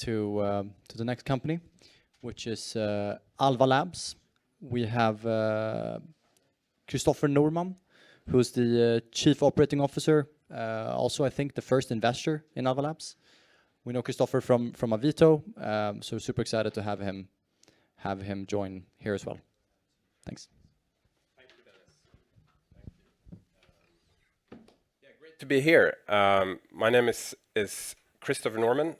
to the next company, which is Alva Labs. We have Christopher Norman, who's the Chief Operating Officer, also I think the first investor in Alva Labs. We know Christopher from Avito, so super excited to have him join here as well. Thanks. Thank you, Dennis. Thank you. Yeah, great to be here. My name is Christopher Norman.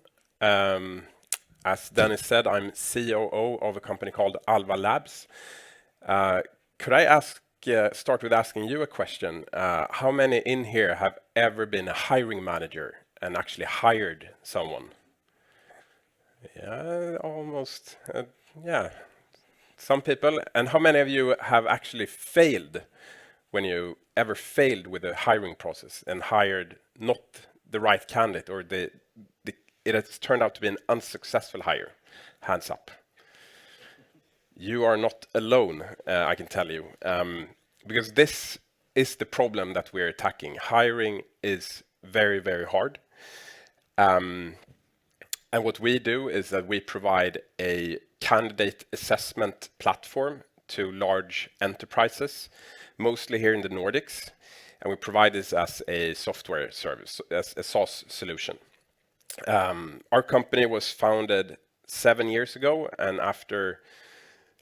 As Dennis said, I'm COO of a company called Alva Labs. Could I start with asking you a question? How many in here have ever been a hiring manager and actually hired someone? Yeah, almost. Yeah, some people. And how many of you have actually failed when you ever failed with a hiring process and hired not the right candidate, or it has turned out to be an unsuccessful hire? Hands up. You are not alone, I can tell you, because this is the problem that we're attacking. Hiring is very, very hard. And what we do is that we provide a candidate assessment platform to large enterprises, mostly here in the Nordics. And we provide this as a software service, as a SaaS solution. Our company was founded 7 years ago, and after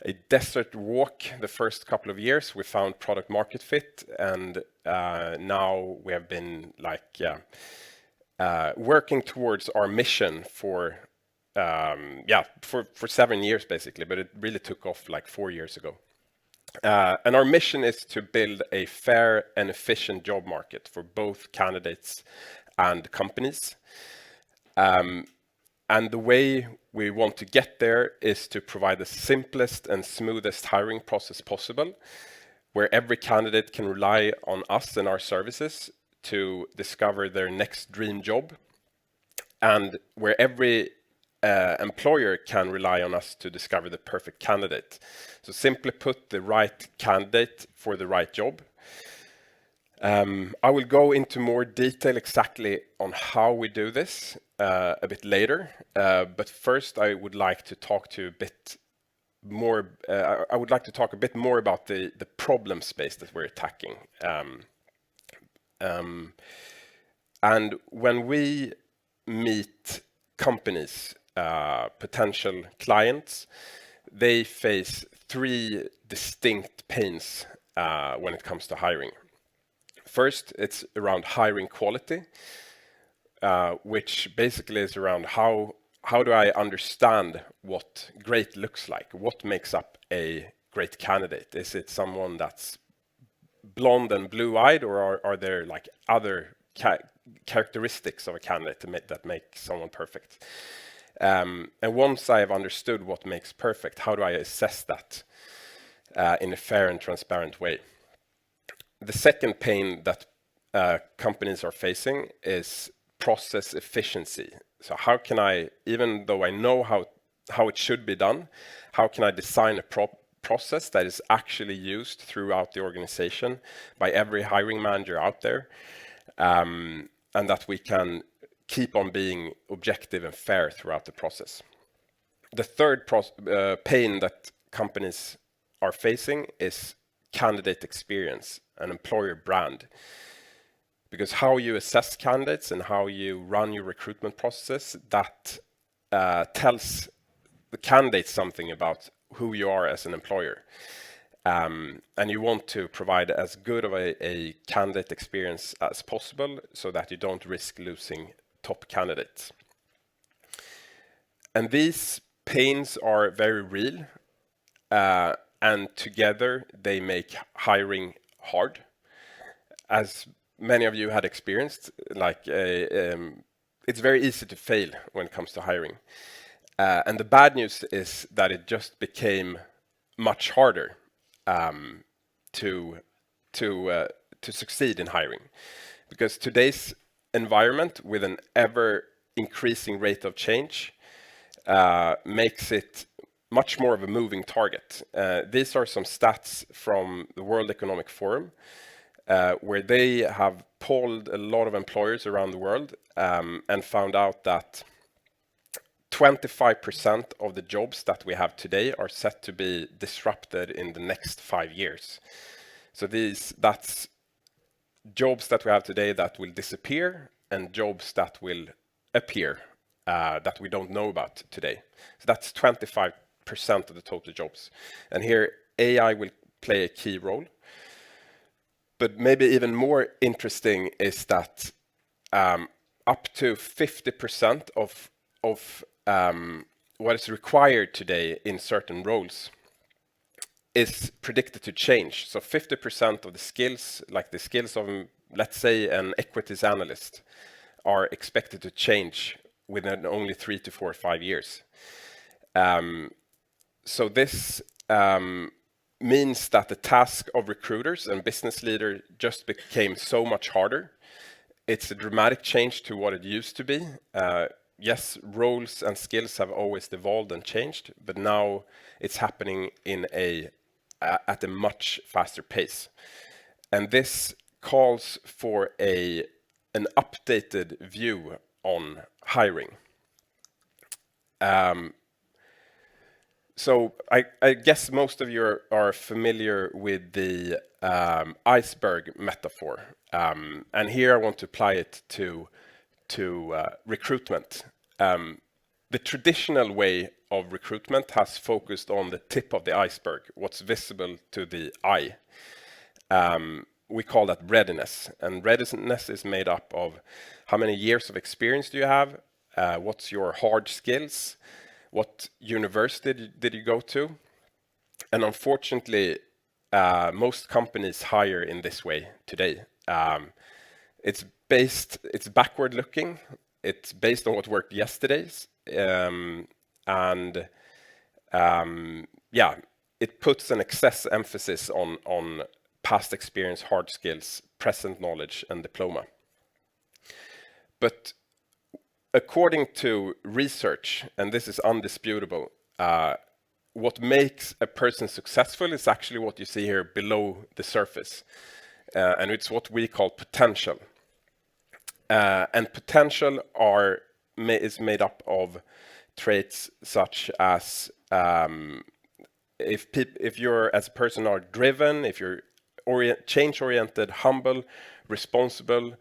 a desert walk the first couple of years, we found product market fit, and now we have been working towards our mission for 7 years basically, but it really took off like 4 years ago. And our mission is to build a fair and efficient job market for both candidates and companies. And the way we want to get there is to provide the simplest and smoothest hiring process possible, where every candidate can rely on us and our services to discover their next dream job, and where every employer can rely on us to discover the perfect candidate. So simply put, the right candidate for the right job. I will go into more detail exactly on how we do this a bit later, but first I would like to talk to you a bit more. I would like to talk a bit more about the problem space that we're attacking. And when we meet companies, potential clients, they face 3 distinct pains when it comes to hiring. First, it's around hiring quality, which basically is around how do I understand what great looks like? What makes up a great candidate? Is it someone that's blonde and blue-eyed, or are there like other characteristics of a candidate that make someone perfect? And once I have understood what makes perfect, how do I assess that in a fair and transparent way? The second pain that companies are facing is process efficiency. So how can I, even though I know how it should be done, how can I design a process that is actually used throughout the organization by every hiring manager out there, and that we can keep on being objective and fair throughout the process. The third pain that companies are facing is candidate experience and employer brand. Because how you assess candidates and how you run your recruitment process, that tells the candidate something about who you are as an employer. And you want to provide as good of a candidate experience as possible so that you don't risk losing top candidates. And these pains are very real, and together they make hiring hard. As many of you had experienced, it's very easy to fail when it comes to hiring. And the bad news is that it just became much harder to succeed in hiring, because today's environment, with an ever increasing rate of change, makes it much more of a moving target. These are some stats from the World Economic Forum, where they have polled a lot of employers around the world, and found out that 25% of the jobs that we have today are set to be disrupted in the next 5 years. So that's jobs that we have today that will disappear and jobs that will appear that we don't know about today. So that's 25% of the total jobs. And here AI will play a key role. But maybe even more interesting is that up to 50% of what is required today in certain roles is predicted to change. So 50% of the skills, like the skills of, let's say, an equities analyst, are expected to change within only 3 to 4 or 5 years. So this means that the task of recruiters and business leaders just became so much harder. It's a dramatic change to what it used to be. Yes, roles and skills have always evolved and changed, but now it's happening at a much faster pace. And this calls for an updated view on hiring. So I guess most of you are familiar with the iceberg metaphor. And here I want to apply it to recruitment. The traditional way of recruitment has focused on the tip of the iceberg, what's visible to the eye. We call that readiness. And readiness is made up of how many years of experience do you have, what's your hard skills, what university did you go to? And unfortunately, most companies hire in this way today. It's backward looking. It's based on what worked yesterday. It puts an excess emphasis on past experience, hard skills, present knowledge, and diploma. But according to research, and this is undisputable, what makes a person successful is actually what you see here below the surface. And it's what we call potential. And potential is made up of traits such as if you're as a person are driven, if you're change-oriented, humble, responsible,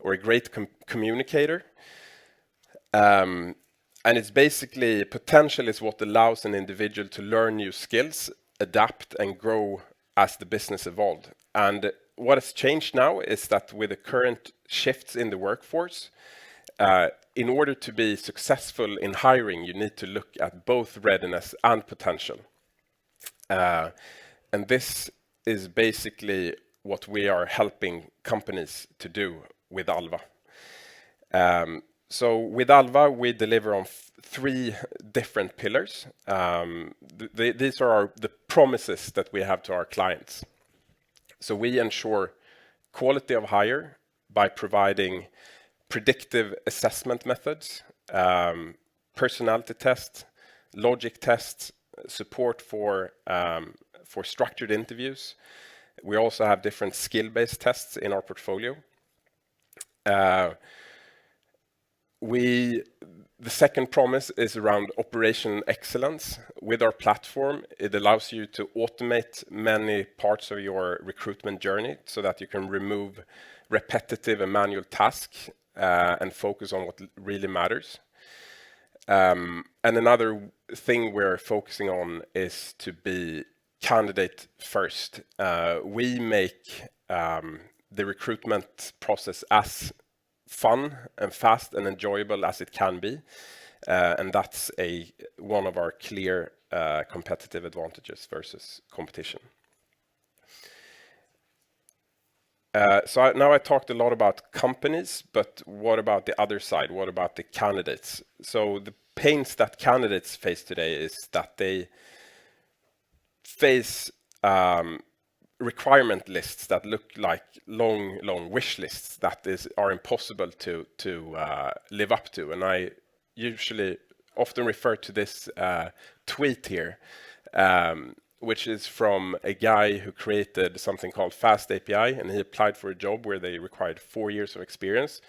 or a great communicator. And it's basically potential is what allows an individual to learn new skills, adapt, and grow as the business evolved. And what has changed now is that with the current shifts in the workforce, in order to be successful in hiring, you need to look at both readiness and potential. And this is basically what we are helping companies to do with Alva. So with Alva, we deliver on 3 different pillars. These are the promises that we have to our clients. So we ensure quality of hire by providing predictive assessment methods, personality tests, logic tests, support for structured interviews. We also have different skill-based tests in our portfolio. The second promise is around operation excellence. With our platform, it allows you to automate many parts of your recruitment journey so that you can remove repetitive and manual tasks and focus on what really matters. And another thing we're focusing on is to be candidate first. We make the recruitment process as fun and fast and enjoyable as it can be. And that's one of our clear competitive advantages versus competition. So now I talked a lot about companies, but what about the other side? What about the candidates? So the pains that candidates face today is that they face requirement lists that look like long wish lists that are impossible to live up to. And I usually often refer to this tweet here, which is from a guy who created something called Fast API, and he applied for a job where they required 4 years of experience.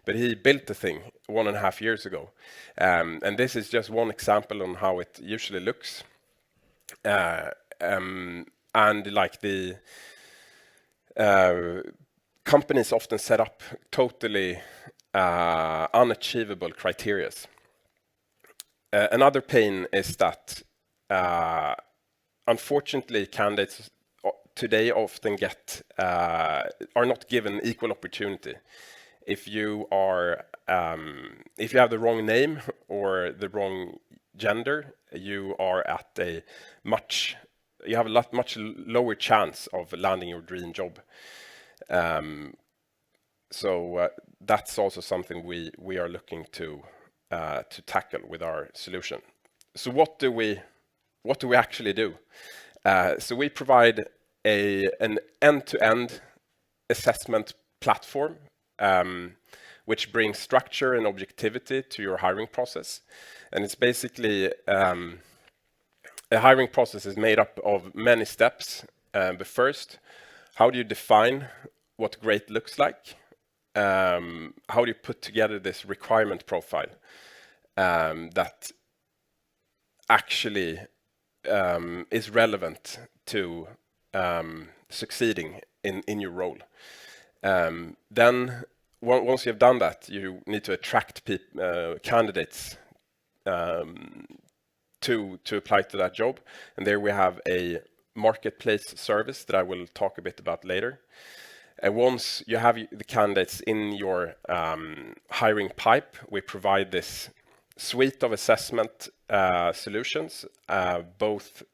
but he built the thing 1.5 years ago. And this is just one example on how it usually looks. And like the companies often set up totally unachievable criteria. Another pain is that unfortunately candidates today often are not given equal opportunity. If you have the wrong name or the wrong gender, you have a much lower chance of landing your dream job. So that's also something we are looking to tackle with our solution. So what do we actually do? So we provide an end-to-end assessment platform, which brings structure and objectivity to your hiring process. And it's basically a hiring process is made up of many steps. But first, how do you define what great looks like? How do you put together this requirement profile that actually is relevant to succeeding in your role? Then once you've done that, you need to attract candidates to apply to that job. And there we have a marketplace service that I will talk a bit about later. And once you have the candidates in your hiring pipe, we provide this suite of assessment solutions, both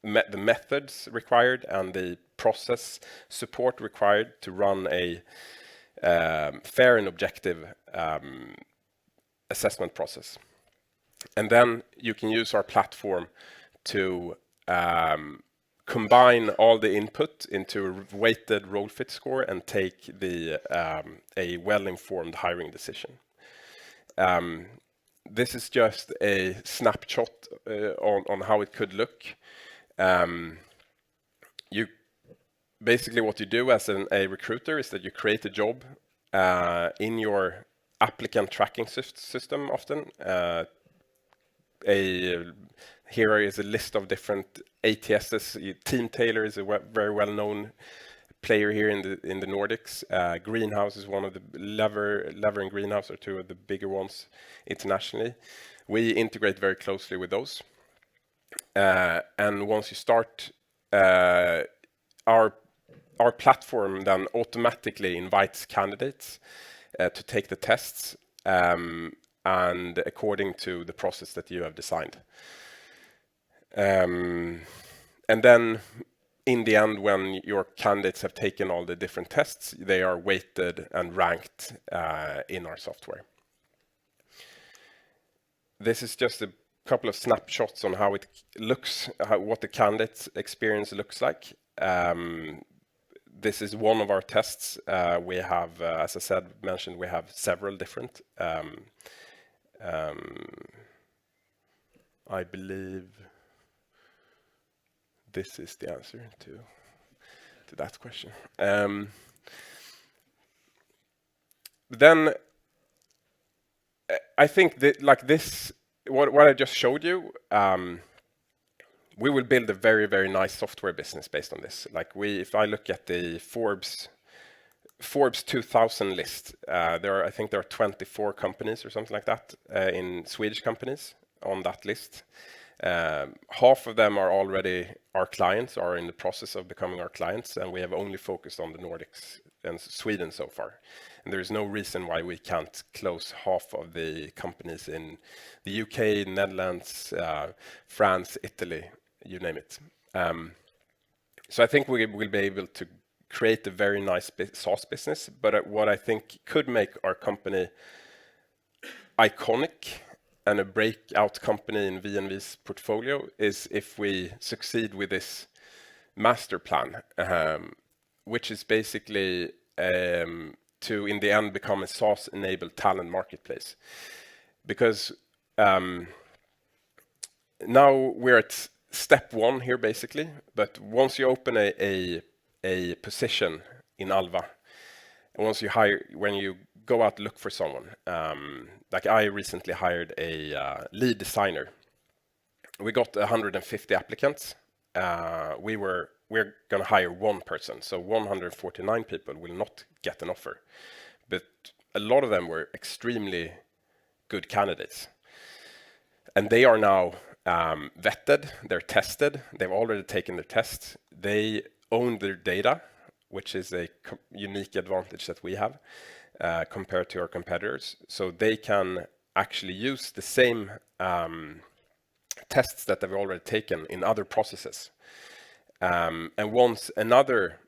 the methods required and the process support required to run a fair and objective assessment process. And then you can use our platform to combine all the input into a weighted role fit score and take a well-informed hiring decision. This is just a snapshot on how it could look. Basically what you do as a recruiter is that you create a job in your applicant tracking system often. Here is a list of different ATSs. Team Tailor is a very well-known player here in the Nordics. Greenhouse is one of the Lever and Greenhouse are two of the bigger ones internationally. We integrate very closely with those. And once you start, our platform then automatically invites candidates to take the tests and according to the process that you have designed. And then in the end, when your candidates have taken all the different tests, they are weighted and ranked in our software. This is just a couple of snapshots on how it looks, what the candidate experience looks like. This is one of our tests. We have, as I mentioned, we have several different. I believe this is the answer to that question. Then I think that like this, what I just showed you, we will build a very, very nice software business based on this. Like if I look at the Forbes 2000 list, I think there are 24 companies or something like that in Swedish companies on that list. Half of them are already our clients, are in the process of becoming our clients, and we have only focused on the Nordics and Sweden so far. And there is no reason why we can't close half of the companies in the UK, Netherlands, France, Italy, you name it. So I think we will be able to create a very nice SaaS business, but what I think could make our company iconic and a breakout company in VNV's portfolio is if we succeed with this master plan, which is basically to, in the end, become a SaaS-enabled talent marketplace. Because now we're at step one here, basically, but once you open a position in Alva, and once you when you go out and look for someone. Like I recently hired a lead designer. We got 150 applicants. We're going to hire one person, so 149 people will not get an offer. But a lot of them were extremely good candidates. And they are now vetted, they're tested, they've already taken their tests, they own their data, which is a unique advantage that we have compared to our competitors. So they can actually use the same tests that they've already taken in other processes. And once another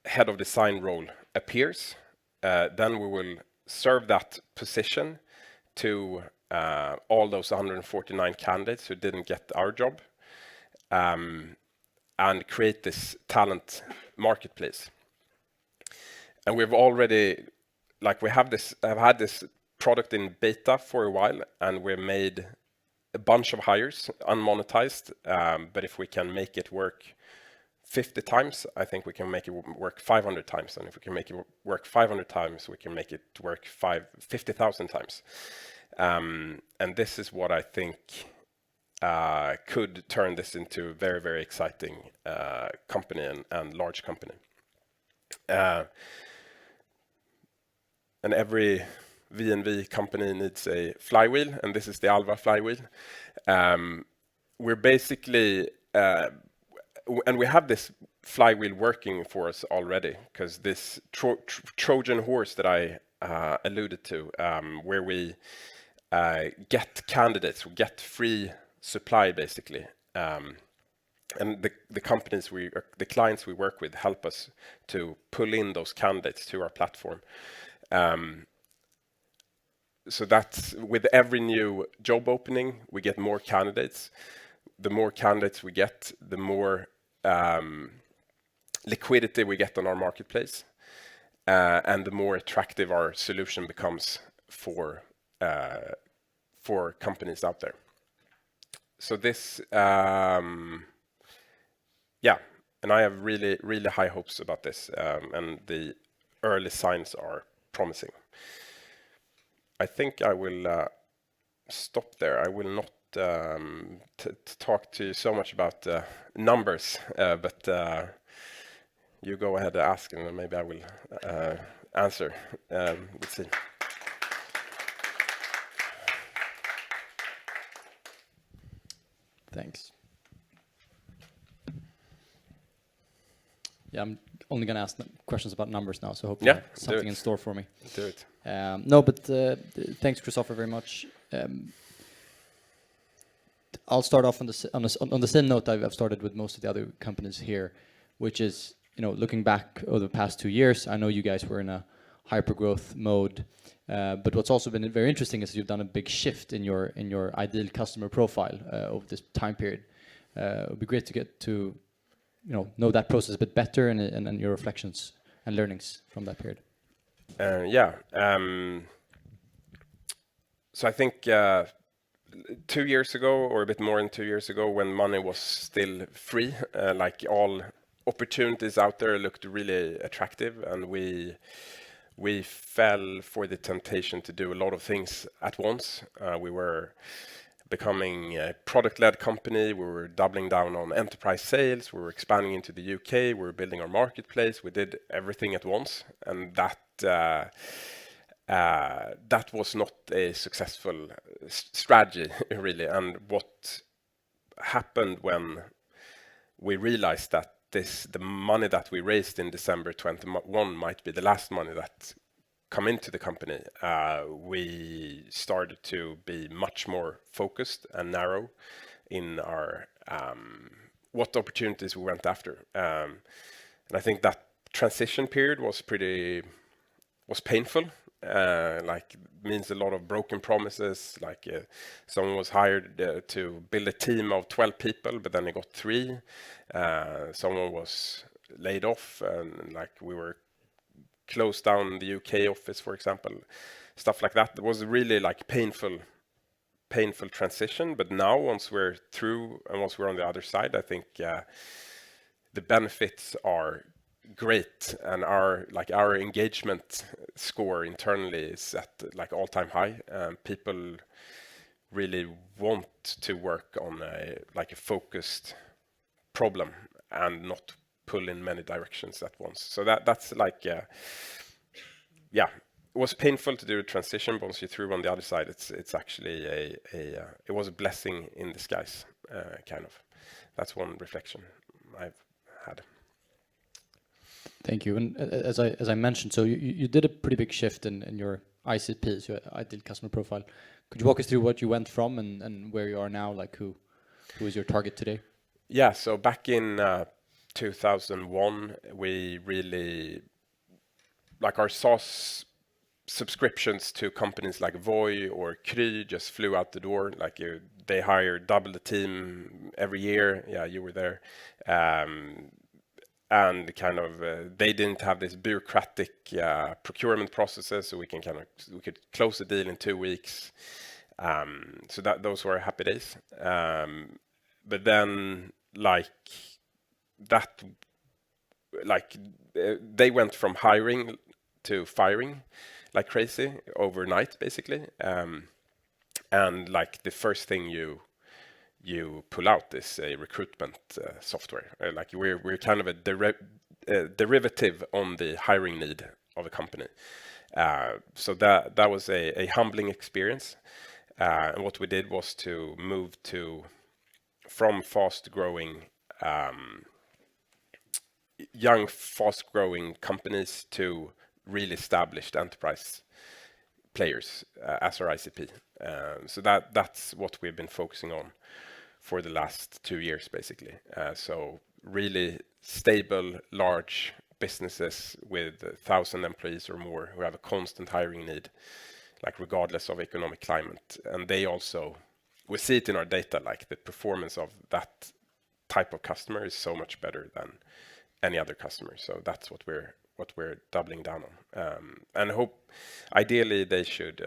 head of design role appears, then we will serve that position to all those 149 candidates who didn't get our job, and create this talent marketplace. And we've already, like I've had this product in beta for a while, and we've made a bunch of hires unmonetized. But if we can make it work 50 times, I think we can make it work 500 times. And if we can make it work 500 times, we can make it work 50,000 times. And this is what I think could turn this into a very, very exciting company and large company. And every VNV company needs a flywheel, and this is the Alva flywheel. We're basically, and we have this flywheel working for us already, because this Trojan horse that I alluded to, where we get candidates, we get free supply basically, and the companies the clients we work with help us to pull in those candidates to our platform. So that's with every new job opening, we get more candidates. The more candidates we get, the more liquidity we get on our marketplace, and the more attractive our solution becomes for companies out there. So this, yeah, and I have really, really high hopes about this, and the early signs are promising. I think I will stop there. I will not talk to you so much about numbers, but you go ahead and ask, and maybe I will answer. Let's see. Thanks. Yeah, I'm only going to ask questions about numbers now, so hopefully you have something in store for me. Do it. No, but thanks, Christopher, very much. I'll start off on the same note I've started with most of the other companies here, which is, looking back over the past 2 years, I know you guys were in a hyper growth mode, but what's also been very interesting is you've done a big shift in your ideal customer profile over this time period. It would be great to get to know that process a bit better and your reflections and learnings from that period. So I think 2 years ago, or a bit more than 2 years ago, when money was still free, like all opportunities out there looked really attractive, and we fell for the temptation to do a lot of things at once. We were becoming a product-led company. We were doubling down on enterprise sales. We were expanding into the UK. We were building our marketplace. We did everything at once, and that was not a successful strategy, really. And what happened when we realized that the money that we raised in December 21 might be the last money that come into the company, we started to be much more focused and narrow in our what opportunities we went after. And I think that transition period was painful. Like means a lot of broken promises. Like someone was hired to build a team of 12 people, but then they got 3. Someone was laid off, and like we were closed down the UK office, for example. Stuff like that. It was really like painful transition. But now, once we're through and once we're on the other side, I think the benefits are great, and our engagement score internally is at like all-time high. People really want to work on a focused problem and not pull in many directions at once. So that's like yeah, it was painful to do a transition, but once you're through on the other side, it's actually it was a blessing in disguise, kind of. That's one reflection I've had. Thank you. And as I mentioned, so you did a pretty big shift in your ICP, so ideal customer profile. Could you walk us through what you went from and where you are now? Like who is your target today? Yeah, so back in 2001, we really, like our SaaS subscriptions to companies like Voi or Kry just flew out the door. Like they hired double the team every year. Yeah, you were there. And kind of they didn't have this bureaucratic procurement processes, so we could close the deal in 2 weeks. So those were happy days. But then they went from hiring to firing like crazy overnight, basically. And like the first thing you pull out is a recruitment software. Like we're kind of a derivative on the hiring need of a company. So that was a humbling experience. And what we did was to move from fast-growing young, fast-growing companies to really established enterprise players as our ICP. So that's what we've been focusing on for the last 2 years, basically. So really stable, large businesses with 1,000 employees or more who have a constant hiring need, like regardless of economic climate. And they also, we see it in our data, like the performance of that type of customer is so much better than any other customer. So that's what we're doubling down on. And hope, ideally, they should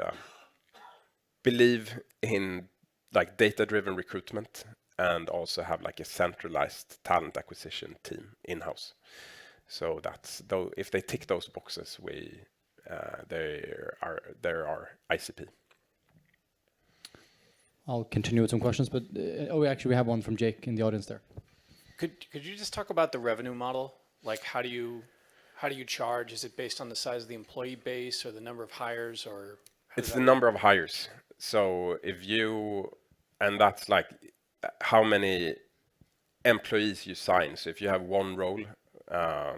believe in like data-driven recruitment and also have like a centralized talent acquisition team in-house. So though if they tick those boxes, they're our ICP. I'll continue with some questions, but we have one from Jake in the audience there. Could you just talk about the revenue model? Like how do you charge? Is it based on the size of the employee base or the number of hires, or? It's the number of hires. So and that's like how many employees you sign. So if you have one role, I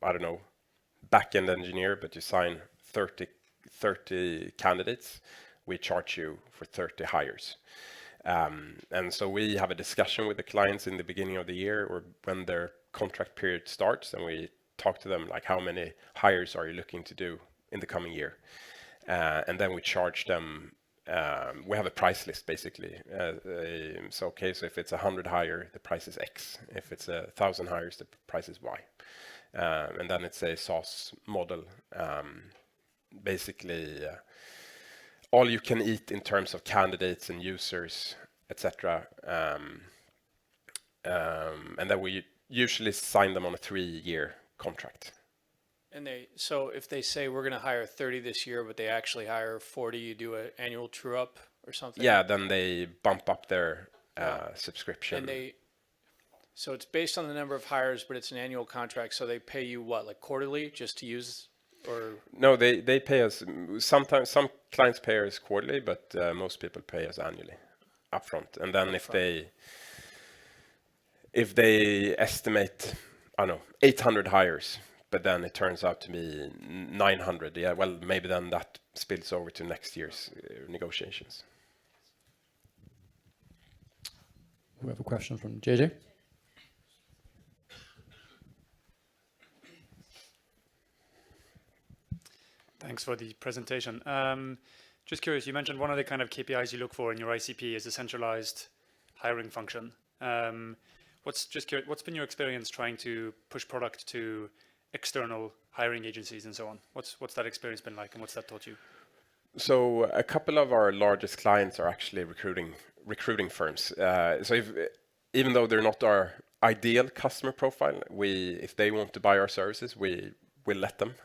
don't know, back-end engineer, but you sign 30 candidates, we charge you for 30 hires. And so we have a discussion with the clients in the beginning of the year or when their contract period starts, and we talk to them like how many hires are you looking to do in the coming year. And then we charge them. We have a price list basically. So if it's 100 hire, the price is X. If it's 1,000 hires, the price is Y. And then it's a SaaS model. Basically, all you can eat in terms of candidates and users, etc. And then we usually sign them on a 3-year contract. And so if they say we're going to hire 30 this year, but they actually hire 40, you do an annual true up or something? Yeah, then they bump up their subscription. And so it's based on the number of hires, but it's an annual contract. So they pay you what, like quarterly, just to use, or? No, they pay us. Sometimes some clients pay us quarterly, but most people pay us annually, upfront. And then if they estimate, I don't know, 800 hires, but then it turns out to be 900. Yeah, well, maybe then that spills over to next year's negotiations. We have a question from JJ. Thanks for the presentation. Just curious, you mentioned one of the kind of KPIs you look for in your ICP is a centralized hiring function. What's been your experience trying to push product to external hiring agencies and so on? What's that experience been like, and what's that taught you? So a couple of our largest clients are actually recruiting firms. So even though they're not our ideal customer profile. If they want to buy our services, we will let them.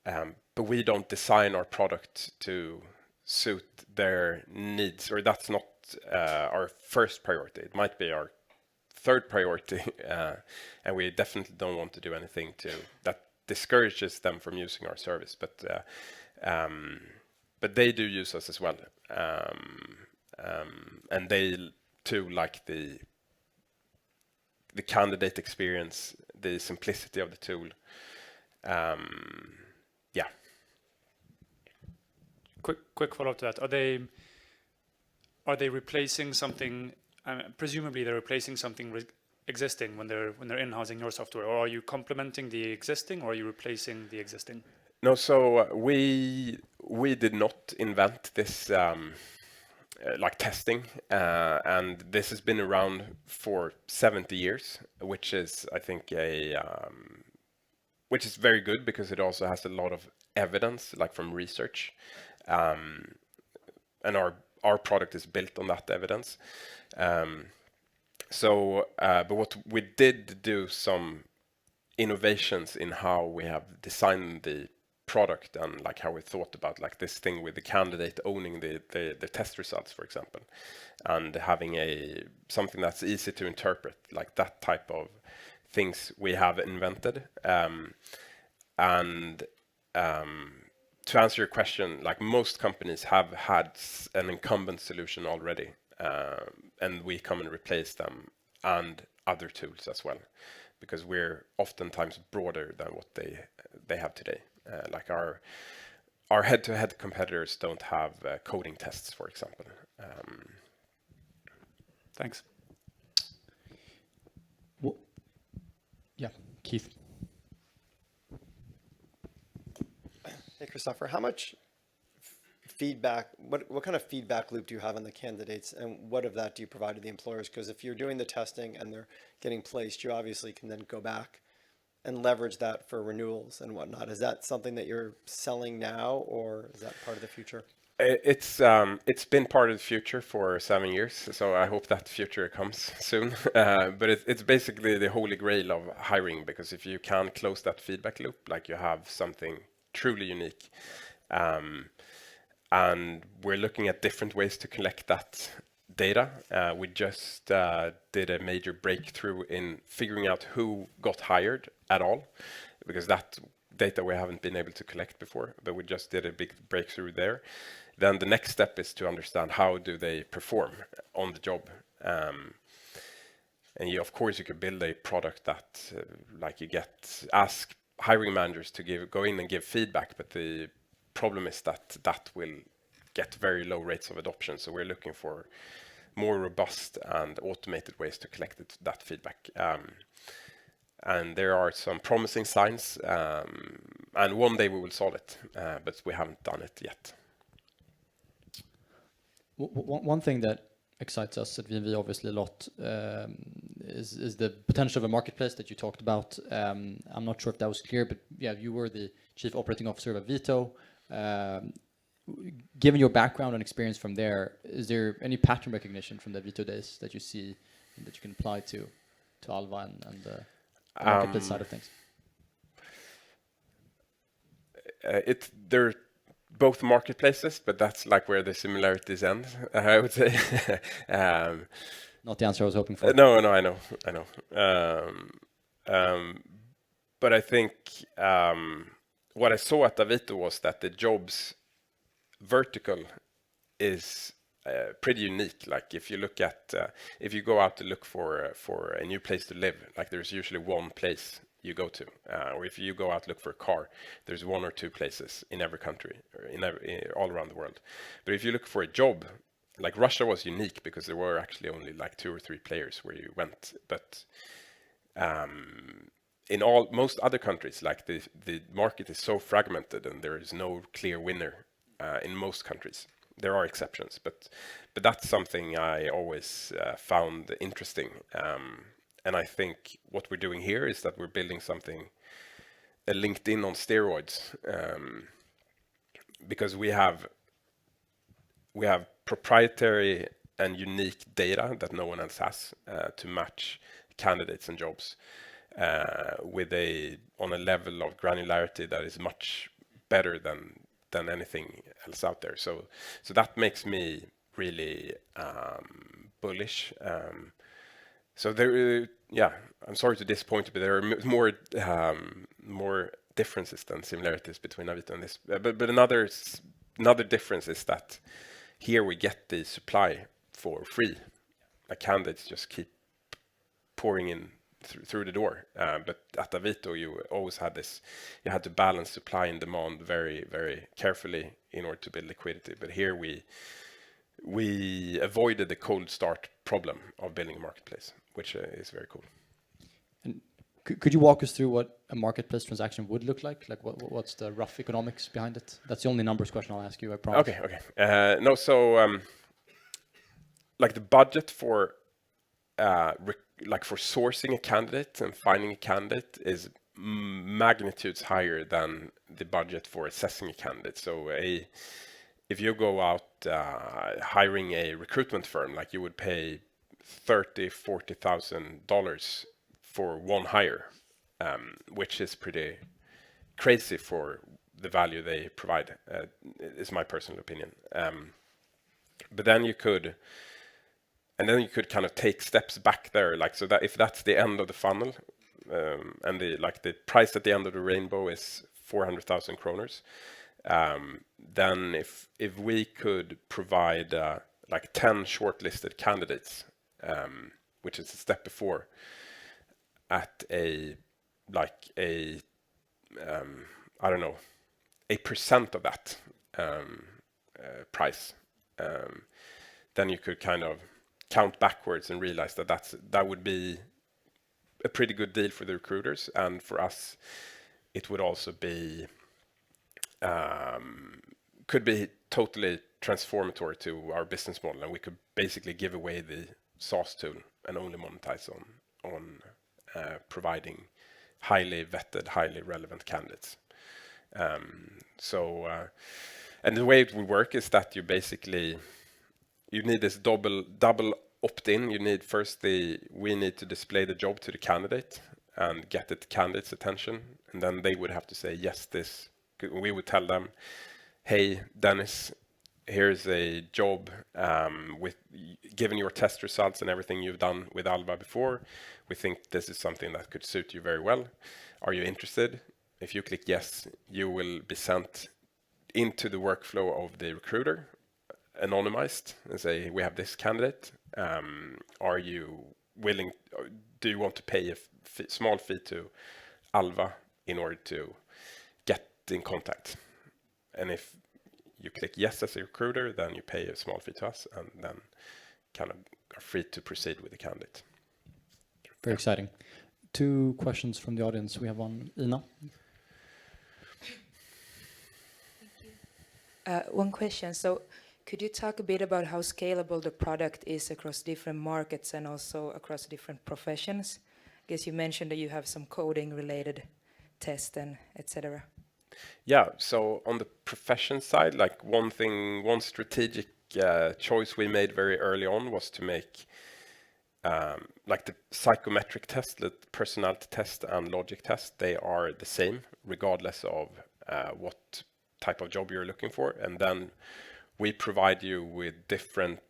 But we don't design our product to suit their needs, or that's not our first priority. It might be our third priority, and we definitely don't want to do anything that discourages them from using our service. But they do use us as well, and they too like the candidate experience, the simplicity of the tool. Yeah. Quick follow-up to that. Are they replacing something? Presumably, they're replacing something existing when they're in-housing your software, or are you complementing the existing, or are you replacing the existing? No, so we did not invent this like testing, and this has been around for 70 years, which is, I think, which is very good because it also has a lot of evidence, like from research, and our product is built on that evidence. But what we did do some innovations in how we have designed the product, and like how we thought about like this thing with the candidate owning the test results, for example, and having something that's easy to interpret, like that type of things we have invented. To answer your question, like most companies have had an incumbent solution already, and we come and replace them and other tools as well, because we're oftentimes broader than what they have today. Like our head-to-head competitors don't have coding tests, for example. Thanks. Yeah, Keith. Hey, Christopher, how much feedback, what kind of feedback loop do you have on the candidates, and what of that do you provide to the employers? Because if you're doing the testing and they're getting placed, you obviously can then go back and leverage that for renewals and whatnot. Is that something that you're selling now, or is that part of the future? It's been part of the future for 7 years, so I hope that future comes soon. But it's basically the holy grail of hiring, because if you can close that feedback loop, like you have something truly unique. And we're looking at different ways to collect that data. We just did a major breakthrough in figuring out who got hired at all, because that data we haven't been able to collect before, but we just did a big breakthrough there. Then the next step is to understand how do they perform on the job. And of course you could build a product that like you ask hiring managers to go in and give feedback, but the problem is that will get very low rates of adoption. So we're looking for more robust and automated ways to collect that feedback. And there are some promising signs, and one day we will solve it, but we haven't done it yet. One thing that excites us at VNV obviously a lot is the potential of a marketplace that you talked about. I'm not sure if that was clear, but yeah, you were the chief operating officer of Avito. Given your background and experience from there, is there any pattern recognition from the Avito days that you see and that you can apply to Alva and the marketplace side of things? They're both marketplaces, but that's like where the similarities end, I would say. Not the answer I was hoping for. No, I know. But I think what I saw at Avito was that the jobs vertical is pretty unique. Like if you look at, if you go out to look for a new place to live, like there's usually one place you go to, or if you go out to look for a car, there's one or two places in every country, or all around the world. But if you look for a job, like Russia was unique because there were actually only like 2 or 3 players where you went. But in most other countries, like the market is so fragmented and there is no clear winner in most countries. There are exceptions, but that's something I always found interesting. And I think what we're doing here is that we're building something, a LinkedIn on steroids, because we have proprietary and unique data that no one else has to match candidates and jobs on a level of granularity that is much better than anything else out there. So that makes me really bullish. So there, yeah, I'm sorry to disappoint you, but there are more differences than similarities between Avito and this. But another difference is that here we get the supply for free. Like candidates just keep pouring in through the door. But at Avito, you always had this. You had to balance supply and demand very, very carefully in order to build liquidity. But here we avoided the cold start problem of building a marketplace, which is very cool. And could you walk us through what a marketplace transaction would look like? Like what's the rough economics behind it? That's the only numbers question I'll ask you, I promise. Okay. No, so like the budget for for sourcing a candidate and finding a candidate is magnitudes higher than the budget for assessing a candidate. So if you go out hiring a recruitment firm, like you would pay $30,000-$40,000 for one hire, which is pretty crazy for the value they provide, is my personal opinion. But then you could kind of take steps back there, like so that if that's the end of the funnel, and the price at the end of the rainbow is 400,000 kroners, then if we could provide 10 shortlisted candidates, which is a step before, at I don't know, 8% of that price, then you could kind of count backwards and realize that would be a pretty good deal for the recruiters, and for us, it would also be could be totally transformatory to our business model, and we could basically give away the SaaS tool and only monetize on providing highly vetted, highly relevant candidates. And the way it would work is that you need this double opt-in. We need to display the job to the candidate and get the candidate's attention, and then they would have to say yes. We would tell them, hey Dennis, here's a job given your test results and everything you've done with Alva before, we think this is something that could suit you very well. Are you interested? If you click yes, you will be sent into the workflow of the recruiter, anonymized, and say, we have this candidate. Are you willing? Do you want to pay a small fee to Alva in order to get in contact? And if you click yes as a recruiter, then you pay a small fee to us, and then kind of are free to proceed with the candidate. Very exciting. 2 questions from the audience. We have one, Ina. One question. So could you talk a bit about how scalable the product is across different markets and also across different professions? I guess you mentioned that you have some coding related tests and etc. Yeah, so on the profession side, like one strategic choice we made very early on was to make like the psychometric test, the personality test and logic test, they are the same regardless of what type of job you're looking for. And then we provide you with different,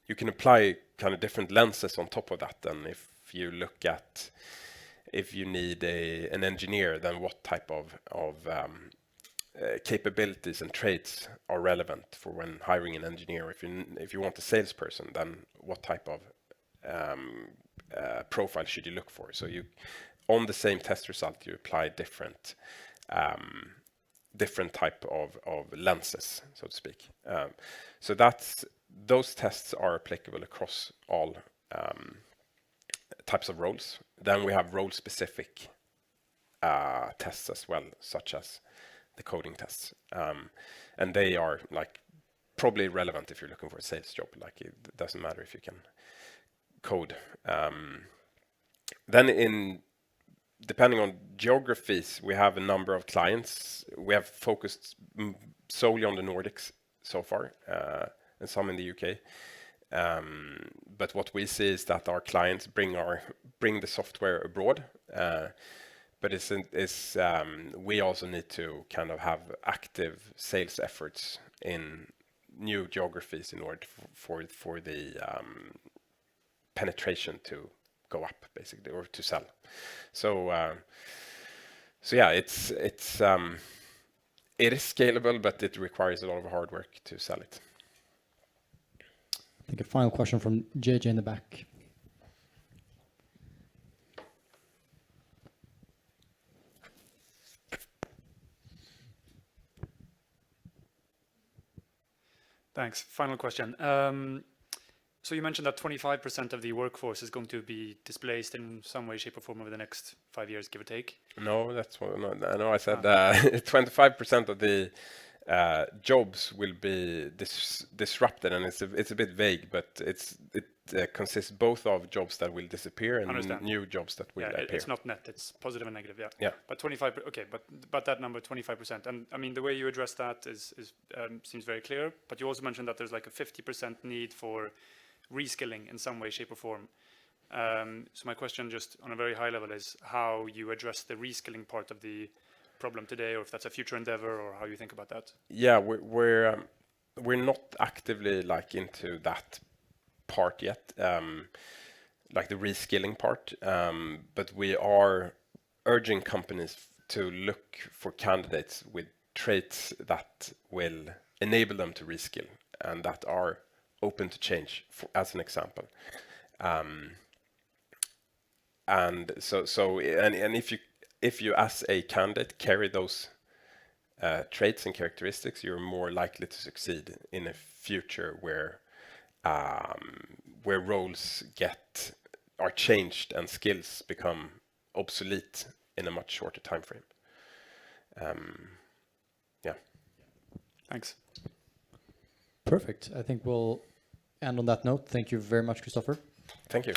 you can apply kind of different lenses on top of that. And if you look at, if you need an engineer, then what type of capabilities and traits are relevant for when hiring an engineer? If you want a salesperson, then what type of profile should you look for? So on the same test result, you apply different type of lenses, so to speak. So those tests are applicable across all types of roles. Then we have role-specific tests as well, such as the coding tests, and they are like probably relevant if you're looking for a sales job. Like it doesn't matter if you can code. Then depending on geographies, we have a number of clients. We have focused solely on the Nordics so far, and some in the UK. But what we see is that our clients bring the software abroad, but we also need to kind of have active sales efforts in new geographies in order for the penetration to go up, basically, or to sell. So yeah, it is scalable, but it requires a lot of hard work to sell it. I think a final question from JJ in the back. Thanks. Final question. So you mentioned that 25% of the workforce is going to be displaced in some way, shape, or form over the next 5 years, give or take. No, that's what I said 25% of the jobs will be disrupted, and it's a bit vague, but it consists both of jobs that will disappear and Understand. new jobs that will appear. It's not net, it's positive and negative, yeah. Yeah. But 25, okay, but that number, 25%, and I mean, the way you address that seems very clear, but you also mentioned that there's like a 50% need for reskilling in some way, shape, or form. So my question, just on a very high level, is how you address the reskilling part of the problem today, or if that's a future endeavor, or how you think about that. Yeah, we're not actively like into that part yet, like the reskilling part, but we are urging companies to look for candidates with traits that will enable them to reskill and that are open to change, as an example. And if you as a candidate carry those traits and characteristics, you're more likely to succeed in a future where roles are changed and skills become obsolete in a much shorter time frame. Yeah. Thanks. Perfect. I think we'll end on that note. Thank you very much, Christopher. Thank you.